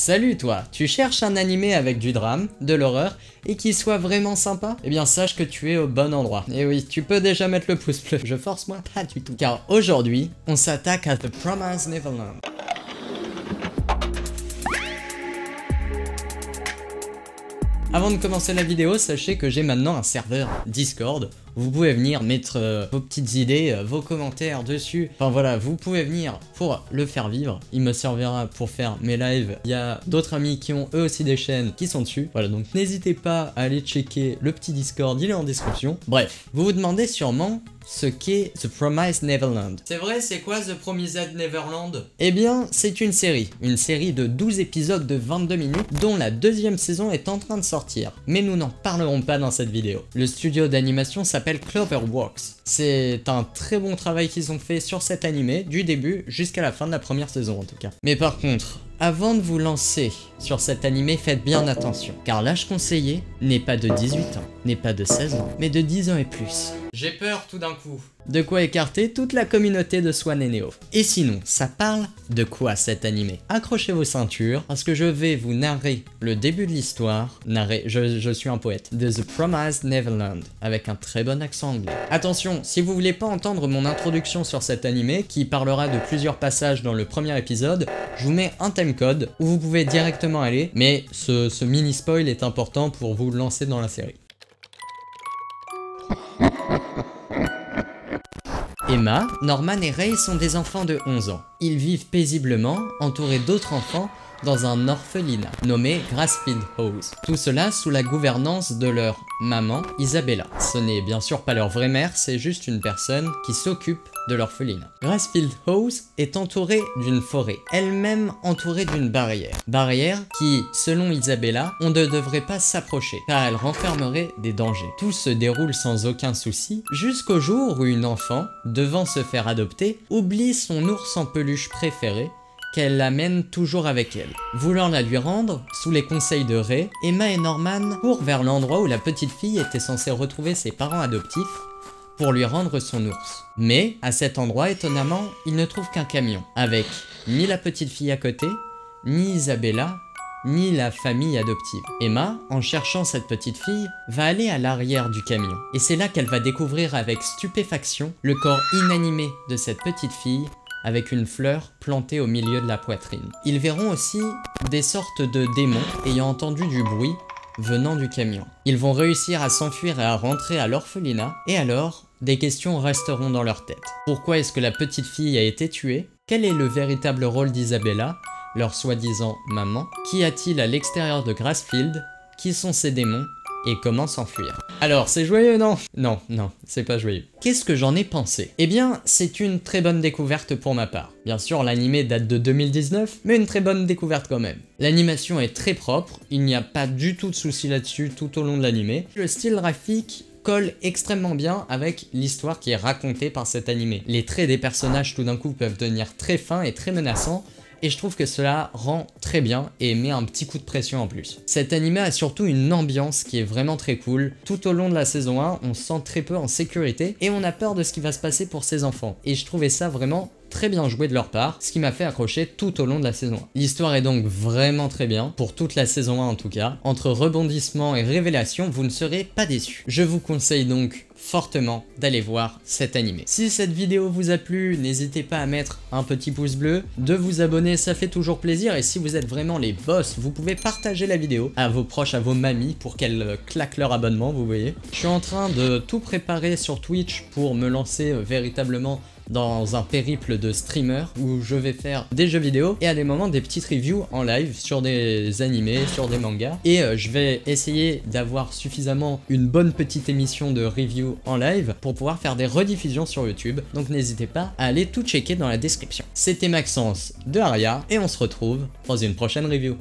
Salut toi, tu cherches un animé avec du drame, de l'horreur et qui soit vraiment sympa? Eh bien sache que tu es au bon endroit. Et oui, tu peux déjà mettre le pouce bleu, je force moi pas du tout. Car aujourd'hui, on s'attaque à The Promised Neverland. Avant de commencer la vidéo, sachez que j'ai maintenant un serveur Discord. Vous pouvez venir mettre vos petites idées, vos commentaires dessus. Enfin voilà, vous pouvez venir pour le faire vivre. Il me servira pour faire mes lives. Il y a d'autres amis qui ont eux aussi des chaînes qui sont dessus. Voilà, donc n'hésitez pas à aller checker le petit Discord, il est en description. Bref, vous vous demandez sûrement ce qu'est The Promised Neverland. C'est vrai, c'est quoi The Promised Neverland? Eh bien, c'est une série de 12 épisodes de 22 minutes dont la deuxième saison est en train de sortir. Mais nous n'en parlerons pas dans cette vidéo. Le studio d'animation s'appelle Cloverworks. C'est un très bon travail qu'ils ont fait sur cet animé, du début jusqu'à la fin de la première saison en tout cas. Mais par contre, avant de vous lancer sur cet animé, faites bien attention, car l'âge conseillé n'est pas de 18 ans, n'est pas de 16 ans, mais de 10 ans et plus. J'ai peur tout d'un coup. De quoi écarter toute la communauté de Swan et Neo. Et sinon, ça parle de quoi cet animé? Accrochez vos ceintures, parce que je vais vous narrer le début de l'histoire, je suis un poète, de The Promised Neverland, avec un très bon accent anglais. Attention, si vous voulez pas entendre mon introduction sur cet animé, qui parlera de plusieurs passages dans le premier épisode, je vous mets un timecode où vous pouvez directement aller, mais ce mini spoil est important pour vous lancer dans la série. Emma, Norman et Ray sont des enfants de 11 ans. Ils vivent paisiblement, entourés d'autres enfants, dans un orphelinat nommé Grassfield House. Tout cela sous la gouvernance de leur maman, Isabella. Ce n'est bien sûr pas leur vraie mère, c'est juste une personne qui s'occupe de l'orphelinat. Grassfield House est entourée d'une forêt, elle-même entourée d'une barrière. Barrière qui, selon Isabella, on ne devrait pas s'approcher, car elle renfermerait des dangers. Tout se déroule sans aucun souci, jusqu'au jour où une enfant, devant se faire adopter, oublie son ours en peluche préféré, qu'elle l'amène toujours avec elle. Voulant la lui rendre, sous les conseils de Ray, Emma et Norman courent vers l'endroit où la petite fille était censée retrouver ses parents adoptifs pour lui rendre son ours. Mais, à cet endroit, étonnamment, ils ne trouvent qu'un camion, avec ni la petite fille à côté, ni Isabella, ni la famille adoptive. Emma, en cherchant cette petite fille, va aller à l'arrière du camion. Et c'est là qu'elle va découvrir avec stupéfaction le corps inanimé de cette petite fille, avec une fleur plantée au milieu de la poitrine. Ils verront aussi des sortes de démons ayant entendu du bruit venant du camion. Ils vont réussir à s'enfuir et à rentrer à l'orphelinat, et alors, des questions resteront dans leur tête. Pourquoi est-ce que la petite fille a été tuée? Quel est le véritable rôle d'Isabella, leur soi-disant maman? Qu'y a-t-il à l'extérieur de Grassfield? Qui sont ces démons? Et comment s'enfuir? Alors, c'est joyeux, non? Non, c'est pas joyeux. Qu'est-ce que j'en ai pensé? Eh bien, c'est une très bonne découverte pour ma part. Bien sûr, l'animé date de 2019, mais une très bonne découverte quand même. L'animation est très propre, il n'y a pas du tout de soucis là-dessus tout au long de l'animé. Le style graphique colle extrêmement bien avec l'histoire qui est racontée par cet animé. Les traits des personnages tout d'un coup peuvent devenir très fins et très menaçants, et je trouve que cela rend très bien et met un petit coup de pression en plus. Cet animé a surtout une ambiance qui est vraiment très cool. Tout au long de la saison 1, on se sent très peu en sécurité et on a peur de ce qui va se passer pour ses enfants. Et je trouvais ça vraiment très bien joué de leur part, ce qui m'a fait accrocher tout au long de la saison 1. L'histoire est donc vraiment très bien, pour toute la saison 1 en tout cas. Entre rebondissements et révélations, vous ne serez pas déçus. Je vous conseille donc fortement d'aller voir cet animé. Si cette vidéo vous a plu, n'hésitez pas à mettre un petit pouce bleu, de vous abonner, ça fait toujours plaisir, et si vous êtes vraiment les boss, vous pouvez partager la vidéo à vos proches, à vos mamies, pour qu'elles claquent leur abonnement, vous voyez. Je suis en train de tout préparer sur Twitch pour me lancer véritablement dans un périple de streamer où je vais faire des jeux vidéo et à des moments des petites reviews en live sur des animés, sur des mangas, et je vais essayer d'avoir suffisamment une bonne petite émission de review en live pour pouvoir faire des rediffusions sur YouTube, donc n'hésitez pas à aller tout checker dans la description. C'était Maxence de Aria et on se retrouve dans une prochaine review.